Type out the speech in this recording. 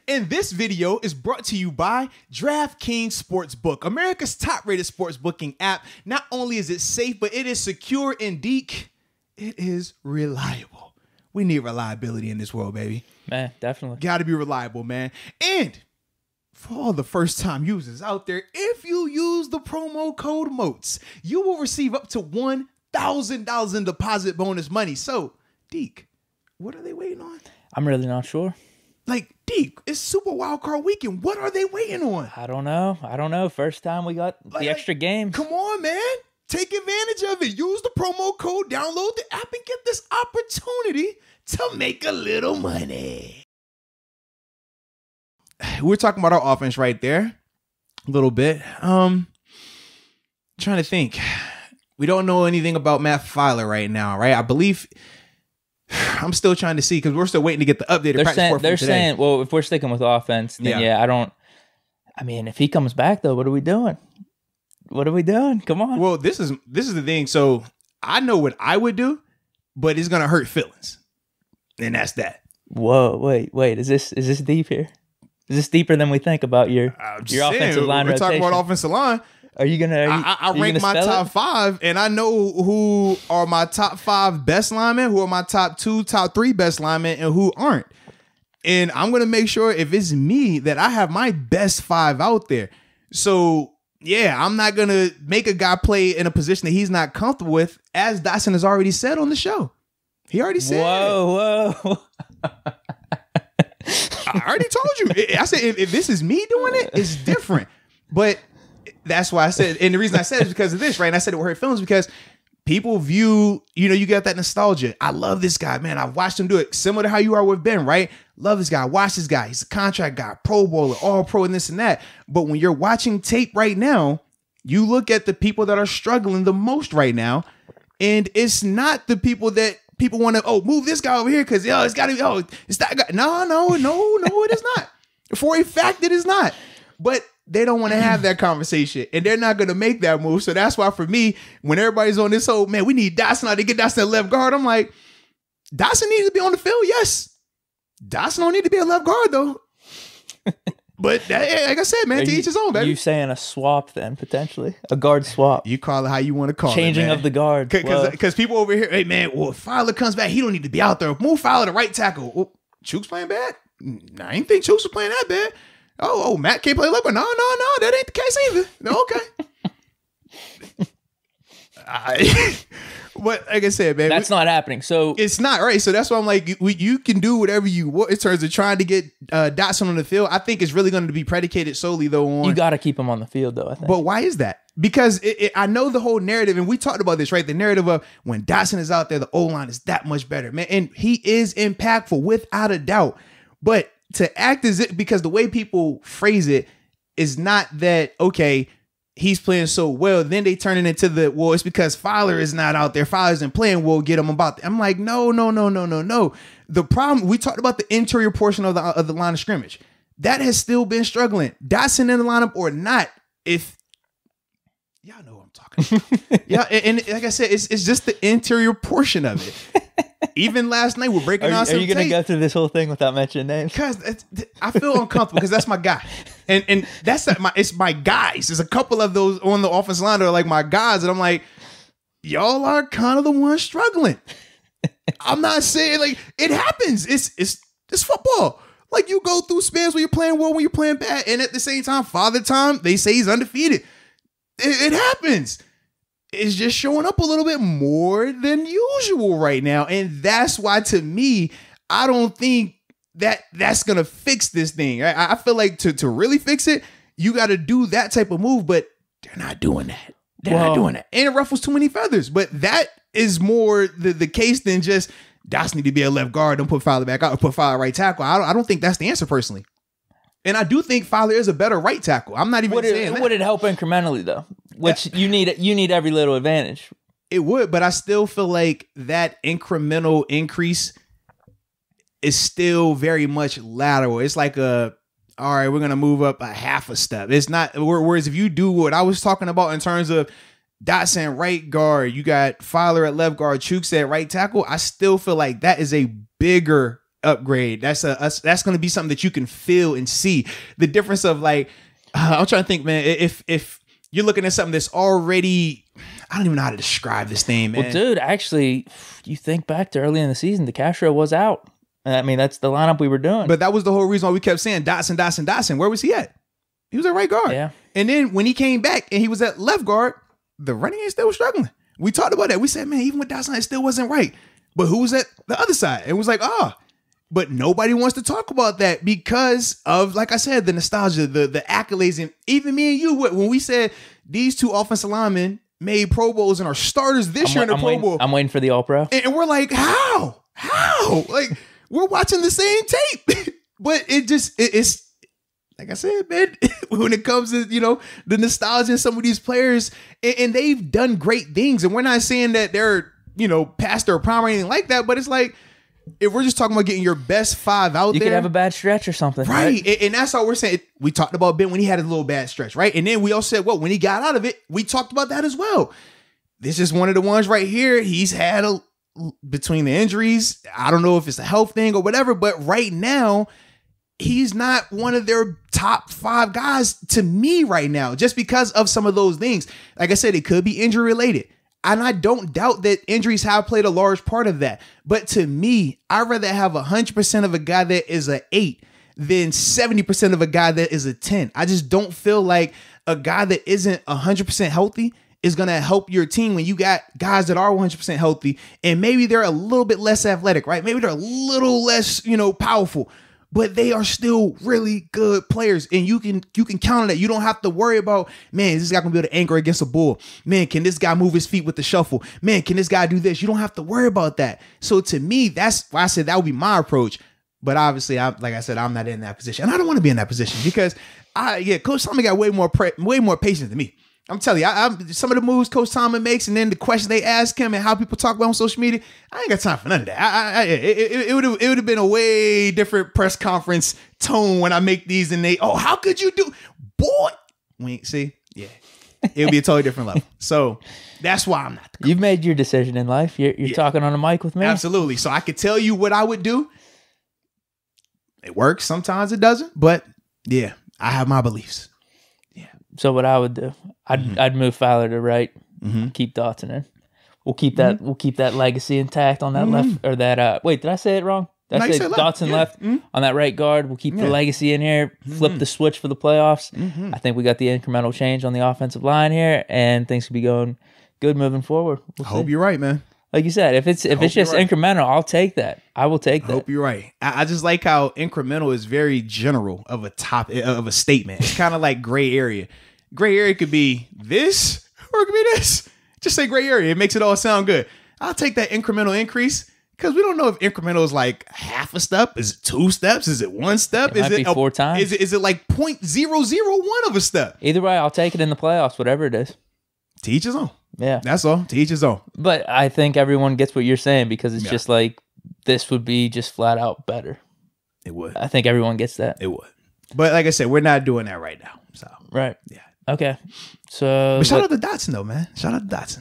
And this video is brought to you by DRAFTKINGS Sportsbook, America's top-rated sports booking app. Not only is it safe, but it is secure and Deke, it is reliable. We need reliability in this world, baby. Man, definitely. Got to be reliable, man. And for all the first-time users out there, if you use the promo code MOATS, you will receive up to $1,000 in deposit bonus money. So, Deke, what are they waiting on? I'm really not sure. Like, Deke, it's Super Wildcard Weekend. What are they waiting on? I don't know. First time we got the extra game. Come on, man. Take advantage of it. Use the promo code, download the app, and get this opportunity to make a little money. We're talking about our offense right there a little bit. Trying to think. We don't know anything about Matt Feiler right now, right? I believe... I'm still trying to see because we're still waiting to get the updated practice report from today. They're saying, well, if we're sticking with offense, then I mean, if he comes back though, what are we doing? What are we doing? Come on. Well, this is the thing. So I know what I would do, but it's gonna hurt feelings, and that's that. Whoa, wait. Is this deep here? Is this deeper than we think about your offensive line rotation? We're talking about offensive line. Are you gonna? I rank my top 5, and I know who are my top 5 best linemen, who are my top 2, top 3 best linemen, and who aren't. And I'm gonna make sure if it's me that I have my best 5 out there. So yeah, I'm not gonna make a guy play in a position that he's not comfortable with, as Dotson has already said on the show. He already said. Whoa. I already told you. I said if this is me doing it, it's different. But that's why I said, and the reason I said it is because of this, right? And I said it with her films because people view, you get that nostalgia. I love this guy, man. I've watched him do it similar to how you are with Ben, right? Love this guy. Watch this guy. He's a contract guy, Pro Bowler, all pro and this and that. But when you're watching tape right now, you look at the people that are struggling the most right now, and it's not the people that people want to, move this guy over here because, it's got to be, it's that guy. No, it is not. For a fact, it is not. But they don't want to have that conversation, and they're not going to make that move. So that's why for me, when everybody's on this whole, man, we need Dotson out to get Dotson at left guard, I'm like, Dotson needs to be on the field, yes. Dotson don't need to be a left guard, though. But like I said, man, to each his own, baby. You saying a swap then, potentially? A guard swap. You call it how you want to call Changing it, man. of the guard. Because people over here, hey, man, well, if Feiler comes back, he don't need to be out there. Move Feiler to right tackle. Oh, Chuk's playing bad? I didn't think Chuk's was playing that bad. Oh, Matt can't play left, but no, that ain't the case either. No, okay. But like I said, man, that's not happening. So it's not right. So that's why I'm like, you can do whatever you want in terms of trying to get Dotson on the field. I think it's really going to be predicated solely though on you got to keep him on the field though. I think. But why is that? Because I know the whole narrative, and we talked about this, right? The narrative of when Dotson is out there, the O-line is that much better, man, and he is impactful without a doubt. But to act as it, because the way people phrase it is not that, okay, he's playing so well, then they turn it into the, it's because Feiler is not out there. Feiler isn't playing, we'll get him about. I'm like, no. The problem, we talked about the interior portion of the line of scrimmage. That has still been struggling. Dotson in the lineup or not, if y'all know what I'm talking about. Yeah, and like I said, it's just the interior portion of it. Even last night, we're breaking down some tape. Are you going to go through this whole thing without mentioning names? Because I feel uncomfortable because that's my guy. And that's it's my guys. There's a couple of those on the offensive line that are like my guys. And I'm like, y'all are kind of the ones struggling. I'm not saying, like, it happens. It's football. Like, you go through spans when you're playing well, when you're playing bad. And at the same time, Father Time, they say he's undefeated. It happens. It's just showing up a little bit more than usual right now. And that's why, to me, I don't think that's going to fix this thing. I feel like to really fix it, you got to do that type of move, but they're not doing that. They're not doing that. And it ruffles too many feathers. But that is more the case than just Dotson need to be a left guard. Don't put Feiler back out or put Feiler right tackle. I don't think that's the answer personally. And I do think Feiler is a better right tackle. I'm not even saying that. Would it help incrementally though? Which you need every little advantage. It would, but I still feel like that incremental increase is still very much lateral. It's like all right, we're going to move up a half a step. It's not, whereas if you do what I was talking about in terms of Dotson right guard, you got Feiler at left guard, Chukes at right tackle, I still feel like that is a bigger upgrade. That's going to be something that you can feel and see the difference of like. I'm trying to think, man. If you're looking at something that's already, I don't even know how to describe this thing, man. Well, dude, actually, you think back to early in the season, DeCastro was out. I mean, that's the lineup we were doing. But that was the whole reason why we kept saying Dotson. Where was he at? He was at right guard. Yeah. And then when he came back and he was at left guard, the running game still was struggling. We talked about that. We said, man, even with Dotson, it still wasn't right. But who was at the other side? It was like, but nobody wants to talk about that because of, like I said, the nostalgia, the accolades. And even me and you, when we said these two offensive linemen made Pro Bowls and are starters this year in the Pro Bowl. I'm waiting for the All-Pro. And we're like, how? Like, we're watching the same tape. But it's like I said, man, when it comes to, the nostalgia of some of these players, and they've done great things. And we're not saying that they're, past their prime or anything like that, but it's like, if we're just talking about getting your best 5 out there. You could have a bad stretch or something. Right. And that's all we're saying. We talked about Ben when he had a little bad stretch, right? And then we all said, well, when he got out of it, we talked about that as well. This is one of the ones right here. He's had between the injuries. I don't know if it's a health thing or whatever, but right now, he's not one of their top 5 guys to me right now, just because of some of those things. Like I said, it could be injury related. And I don't doubt that injuries have played a large part of that. But to me, I'd rather have 100% of a guy that is an 8 than 70% of a guy that is a 10. I just don't feel like a guy that isn't 100% healthy is going to help your team when you got guys that are 100% healthy. And maybe they're a little bit less athletic, right? Maybe they're a little less, powerful. But they are still really good players, and you can count on that. You don't have to worry about, man, is this guy gonna be able to anchor against a bull? Man, can this guy move his feet with the shuffle? Man, can this guy do this? You don't have to worry about that. So to me, that's why I said that would be my approach. But obviously, like I said, I'm not in that position, and I don't want to be in that position because Coach Tomlin got way more patience than me. I'm telling you, some of the moves Coach Tomlin makes, and then the questions they ask him, and how people talk about him on social media, I ain't got time for none of that. It would have been a way different press conference tone when I make these, and how could you do, boy? See, yeah, it would be a totally different level. So that's why I'm not. You've made your decision in life. You're talking on a mic with me. Absolutely. So I could tell you what I would do. It works. Sometimes it doesn't, but yeah, I have my beliefs. So what I would do, I'd move Feiler to right, keep Dotson in. We'll keep that. We'll keep that legacy intact on that left or that. Wait, did I say it wrong? Did I say Dotson left on that right guard? We'll keep the legacy in here. Flip the switch for the playoffs. I think we got the incremental change on the offensive line here, and things could be going good moving forward. I hope you're right, man. Like you said, if it's just incremental, I'll take that. I will take that. I hope you're right. I just like how incremental is very general of a statement. It's kind of like gray area. Gray area could be this or it could be this. Just say gray area. It makes it all sound good. I'll take that incremental increase because we don't know if incremental is like half a step. Is it 2 steps? Is it 1 step? It might be 4 times. Is it like 0.001 of a step? Either way, I'll take it in the playoffs, whatever it is. To each his own. Yeah. That's all. To each his own. But I think everyone gets what you're saying because it's just like this would be just flat out better. It would. I think everyone gets that. It would. But like I said, we're not doing that right now. So right. Yeah. Okay. So but shout out to Dotson though, man. Shout out to Dotson.